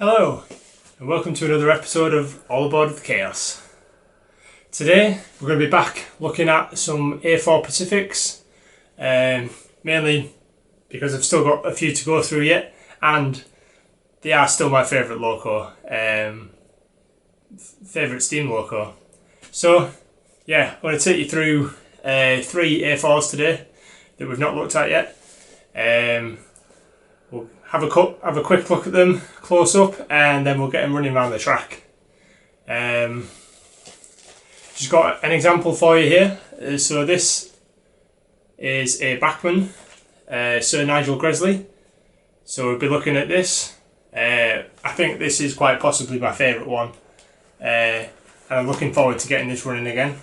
Hello, and welcome to another episode of All Aboard with Chaos. Today we're going to be back looking at some A4 Pacifics, mainly because I've still got a few to go through yet, and they are still my favourite loco, favourite steam loco. So yeah, I'm going to take you through 3 A4s today that we've not looked at yet. We'll have a quick look at them close up, and then we'll get them running around the track. Just got an example for you here. So this is a backman, Sir Nigel Gresley. So we'll be looking at this. I think this is quite possibly my favourite one, and I'm looking forward to getting this running again.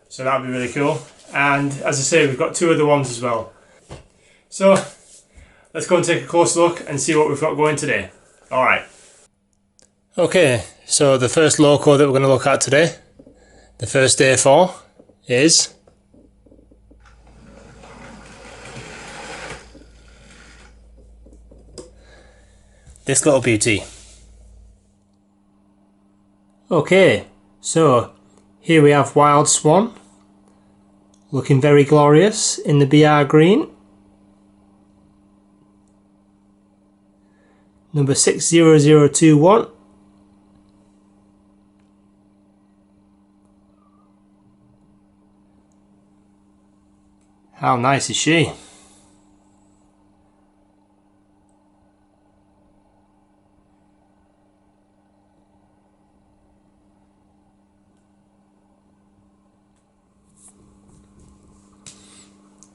So that'll be really cool. And as I say, we've got 2 other ones as well. So let's go and take a close look and see what we've got going today. Alright. Okay, so the first loco that we're going to look at today, the first A4, is this little beauty. Okay, so here we have Wild Swan, looking very glorious in the BR green. Number 60021. How nice is she?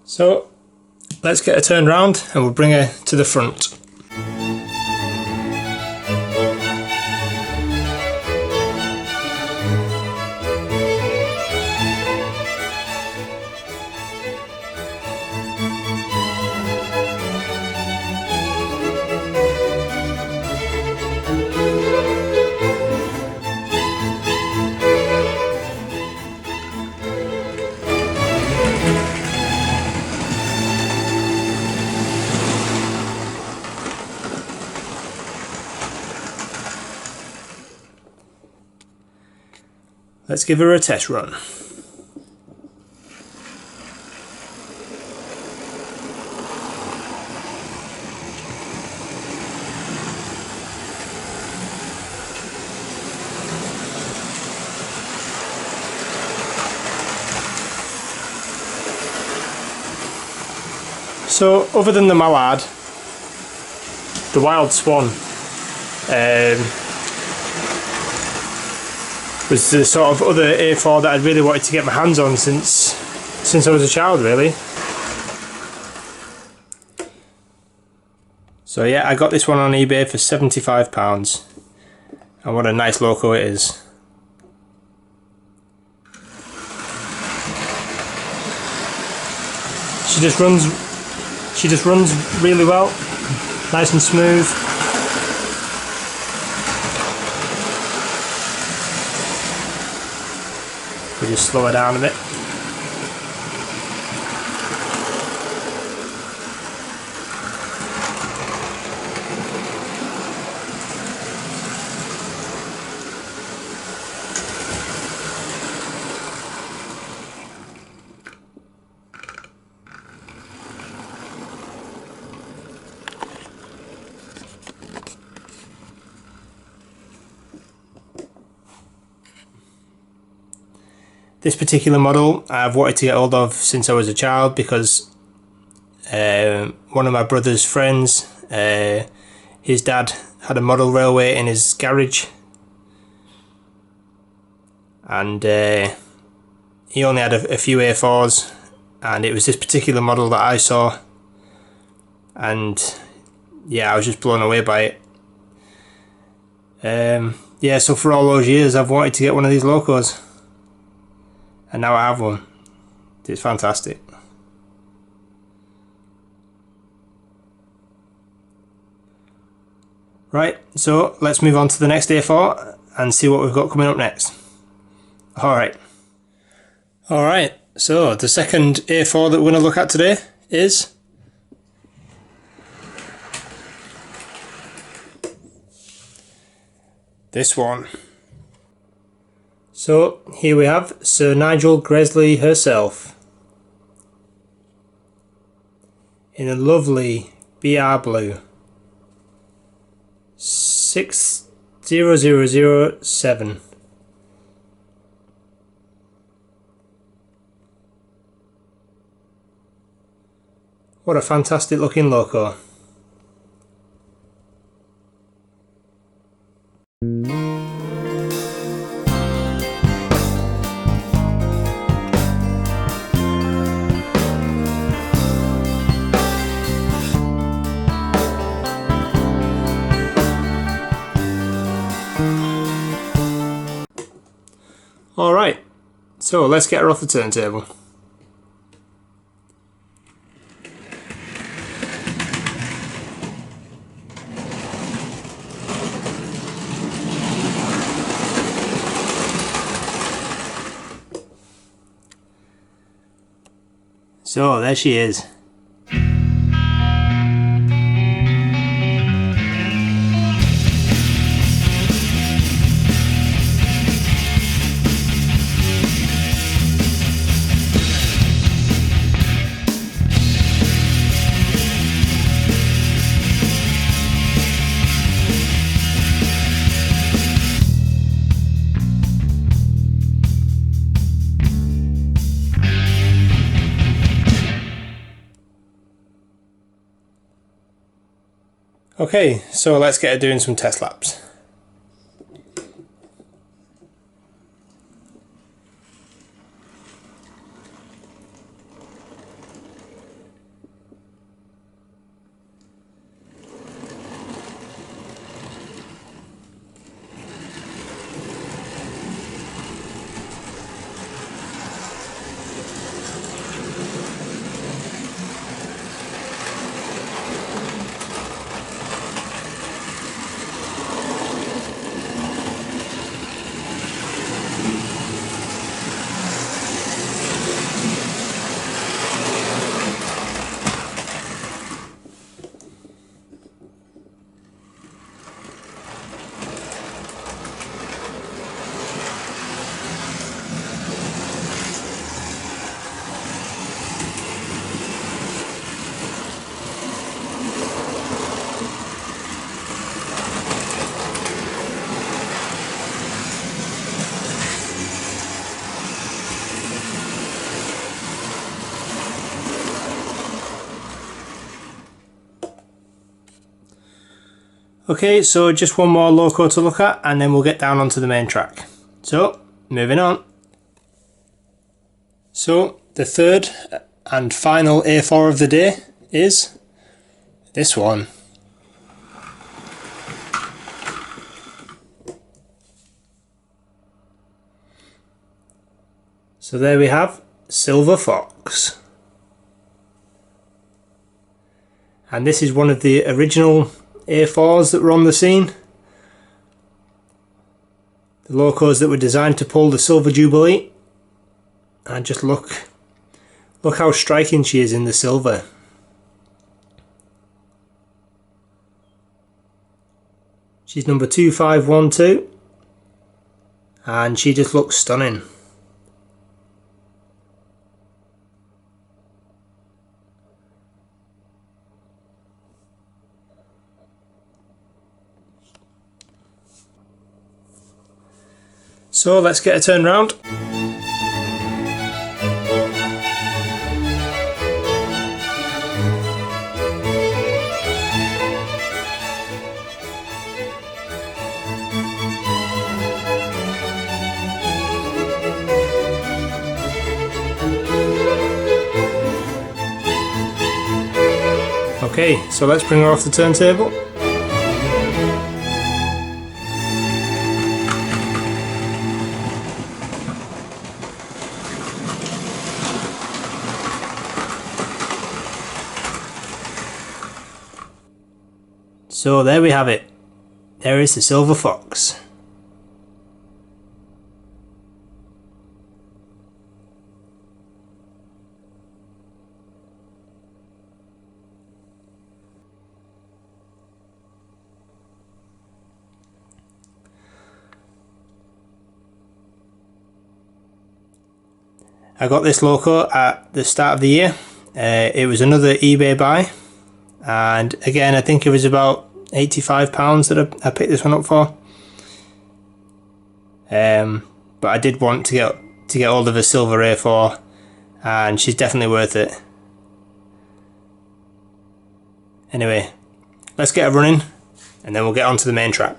So let's get her turned round and we'll bring her to the front. Let's give her a test run. So other than the mallard, the Wild Swan was the sort of other A4 that I'd really wanted to get my hands on since I was a child, really. So yeah, I got this one on eBay for £75, and what a nice loco it is. She just runs really well, nice and smooth. We just slow her down a bit. This particular model I've wanted to get hold of since I was a child because one of my brother's friends, his dad had a model railway in his garage, and he only had a few A4s, and it was this particular model that I saw, and yeah, I was just blown away by it. Yeah, so for all those years I've wanted to get one of these locos, and now I have one. It's fantastic. Right, so let's move on to the next A4 and see what we've got coming up next. Alright, so the second A4 that we're going to look at today is this one. So here we have Sir Nigel Gresley herself in a lovely BR blue 60007. What a fantastic looking loco. Alright, so let's get her off the turntable. So there she is. Okay, so let's get her doing some test laps. Okay, so just one more loco to look at and then we'll get down onto the main track. So, moving on. So, the third and final A4 of the day is this one. So there we have Silver Fox. And this is one of the original A4s that were on the scene. The locos that were designed to pull the Silver Jubilee. And just look how striking she is in the silver. She's number 2512 and she just looks stunning. So let's get her turned round. Okay, so let's bring her off the turntable. So there we have it. There is the Silver Fox. I got this loco at the start of the year. It was another eBay buy, and again I think it was about £85 that I picked this one up for. But I did want to get hold of a silver A4, and she's definitely worth it. Anyway, let's get her running and then we'll get on to the main track.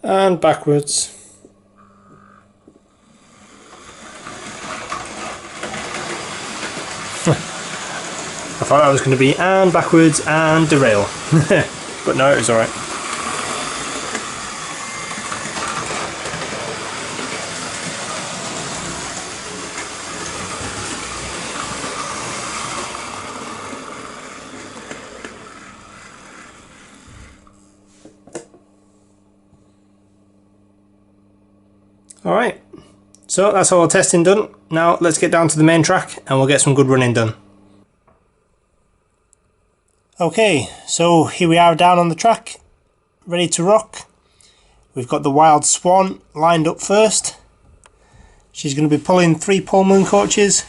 And backwards. I thought that was going to be and backwards and derail, but no, it was alright. Alright, so that's all the testing done. Now let's get down to the main track and we'll get some good running done. Okay, so here we are down on the track, ready to rock. We've got the Wild Swan lined up first. She's going to be pulling 3 Pullman coaches.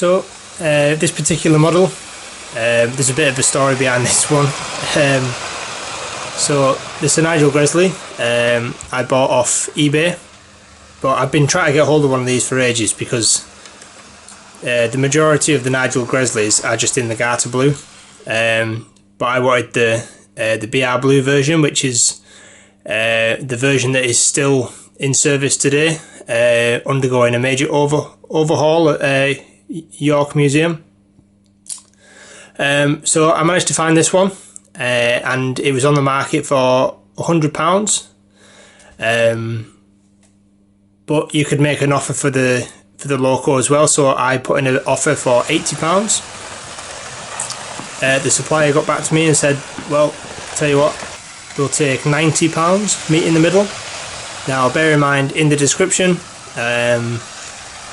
So this particular model, there's a bit of a story behind this one. So this is a Nigel Gresley I bought off eBay, but I've been trying to get hold of one of these for ages because the majority of the Nigel Gresleys are just in the Garter blue, but I wanted the BR blue version, which is the version that is still in service today, undergoing a major overhaul at York Museum. So I managed to find this one, and it was on the market for £100. But you could make an offer for the loco as well, so I put in an offer for £80. The supplier got back to me and said, well, tell you what, we'll take £90, meet in the middle. Now bear in mind, in the description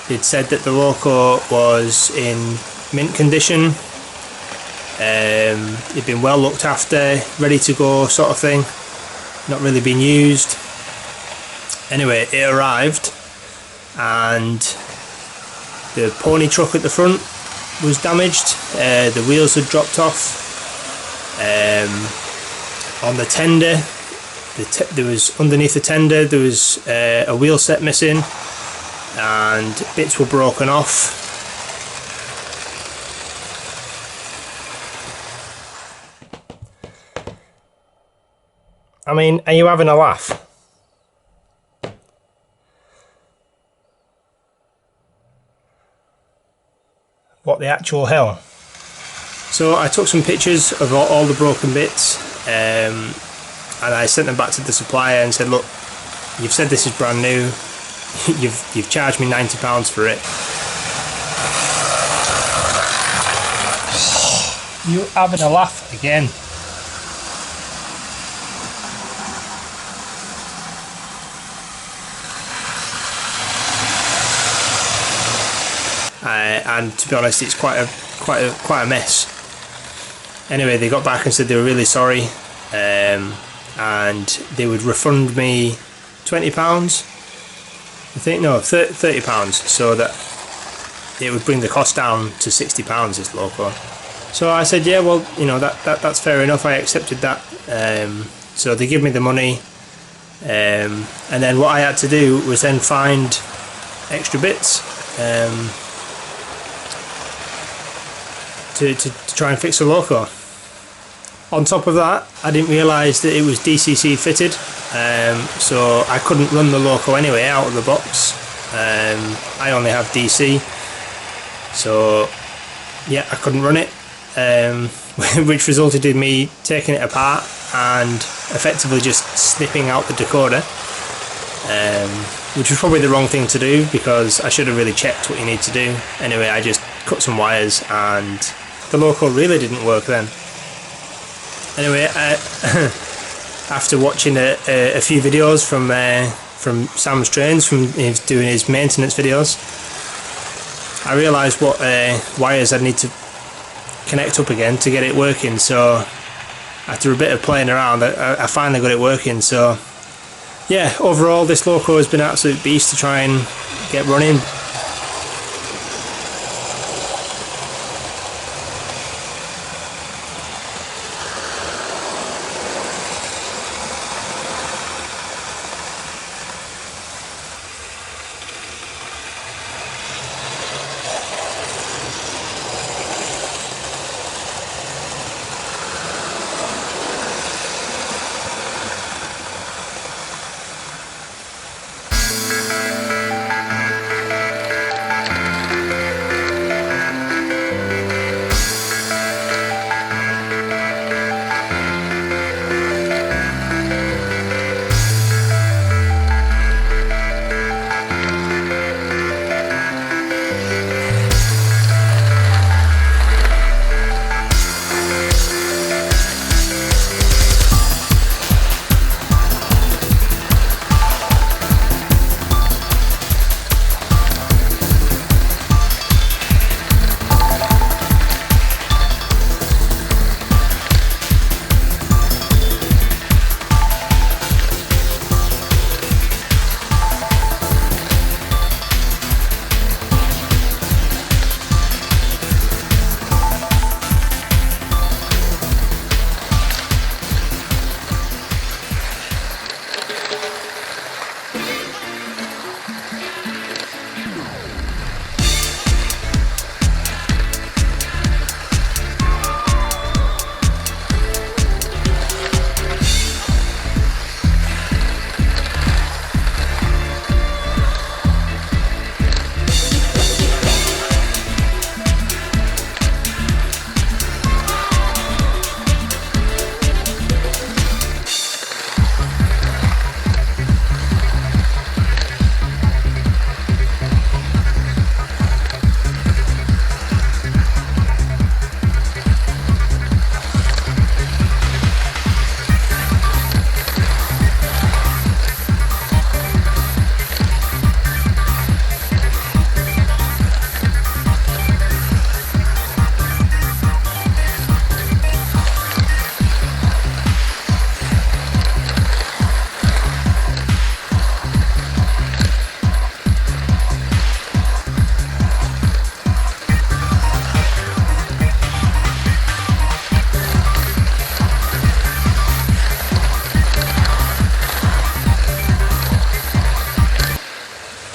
it said that the loco was in mint condition, it'd been well looked after, ready to go sort of thing, not really been used. Anyway, it arrived and the pony truck at the front was damaged, the wheels had dropped off. On the tender, there was underneath the tender there was a wheel set missing and bits were broken off. I mean, are you having a laugh? What the actual hell? So I took some pictures of all the broken bits, and I sent them back to the supplier and said, look, you've said this is brand new, you've charged me £90 for it. You having a laugh again? And to be honest, it's quite a mess. Anyway, they got back and said they were really sorry, and they would refund me £20. I think no, £30, so that it would bring the cost down to £60. This loco. So I said, yeah, well, you know, that's fair enough. I accepted that. So they give me the money, and then what I had to do was then find extra bits. To try and fix the loco. On top of that, I didn't realise that it was DCC fitted, so I couldn't run the loco anyway out of the box. I only have DC, so yeah, I couldn't run it, which resulted in me taking it apart and effectively just snipping out the decoder, which was probably the wrong thing to do because I should have really checked what you need to do. Anyway, I just cut some wires and the loco really didn't work then. Anyway, after watching a few videos from Sam's Trains, from him doing his maintenance videos, I realised what wires I'd need to connect up again to get it working. So after a bit of playing around, I finally got it working. So yeah, overall this loco has been an absolute beast to try and get running.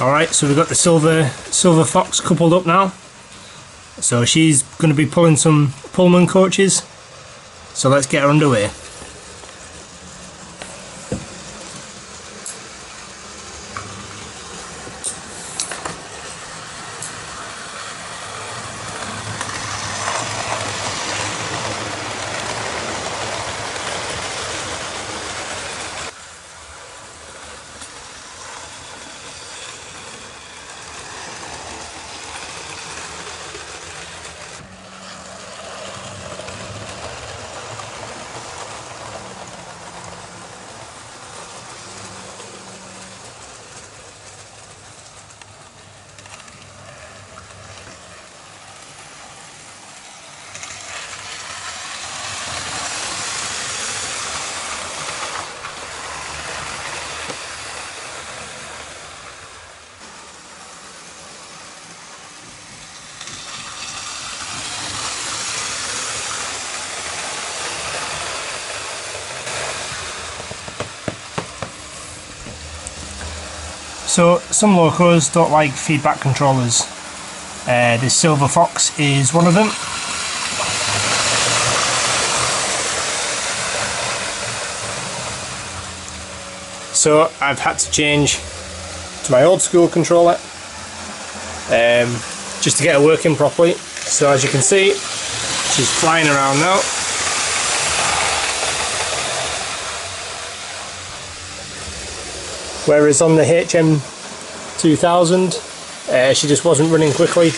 Alright, so we've got the silver fox coupled up now. So she's going to be pulling some Pullman coaches. So let's get her underway. So some locos don't like feedback controllers. This silver fox is one of them. So I've had to change to my old school controller just to get her working properly. So as you can see, she's flying around now. Whereas on the HM2000 she just wasn't running quickly.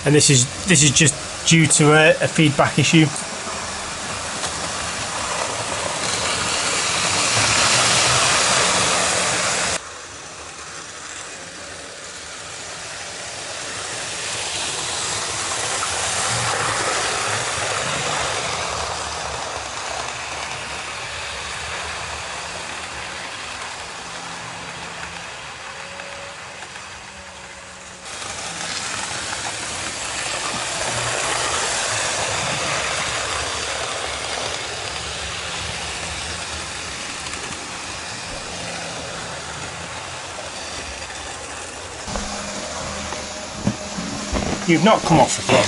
And this is just due to a feedback issue. You've not come off the clock.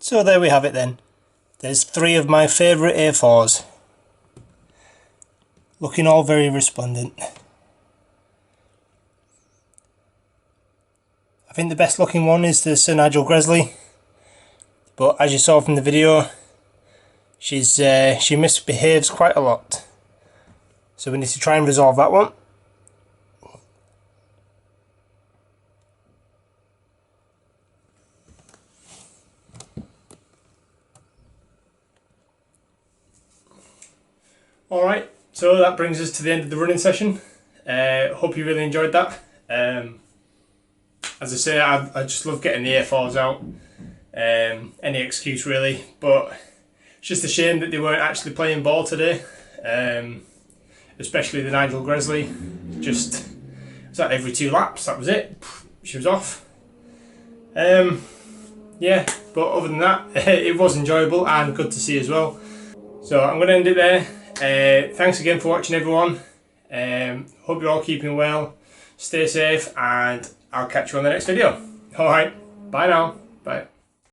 So there we have it then. There's 3 of my favourite A4s. Looking all very resplendent. I think the best looking one is the Sir Nigel Gresley. But as you saw from the video, she misbehaves quite a lot. So we need to try and resolve that one. Alright, so that brings us to the end of the running session. Hope you really enjoyed that. As I say, I just love getting the A4s out. Any excuse really, but it's just a shame that they weren't actually playing ball today. Especially the Nigel Gresley. Just, was that every 2 laps, that was it. She was off. Yeah, but other than that, it was enjoyable and good to see as well. So I'm going to end it there. Thanks again for watching, everyone. Hope you're all keeping well. Stay safe, and I'll catch you on the next video. Alright, bye now. Bye.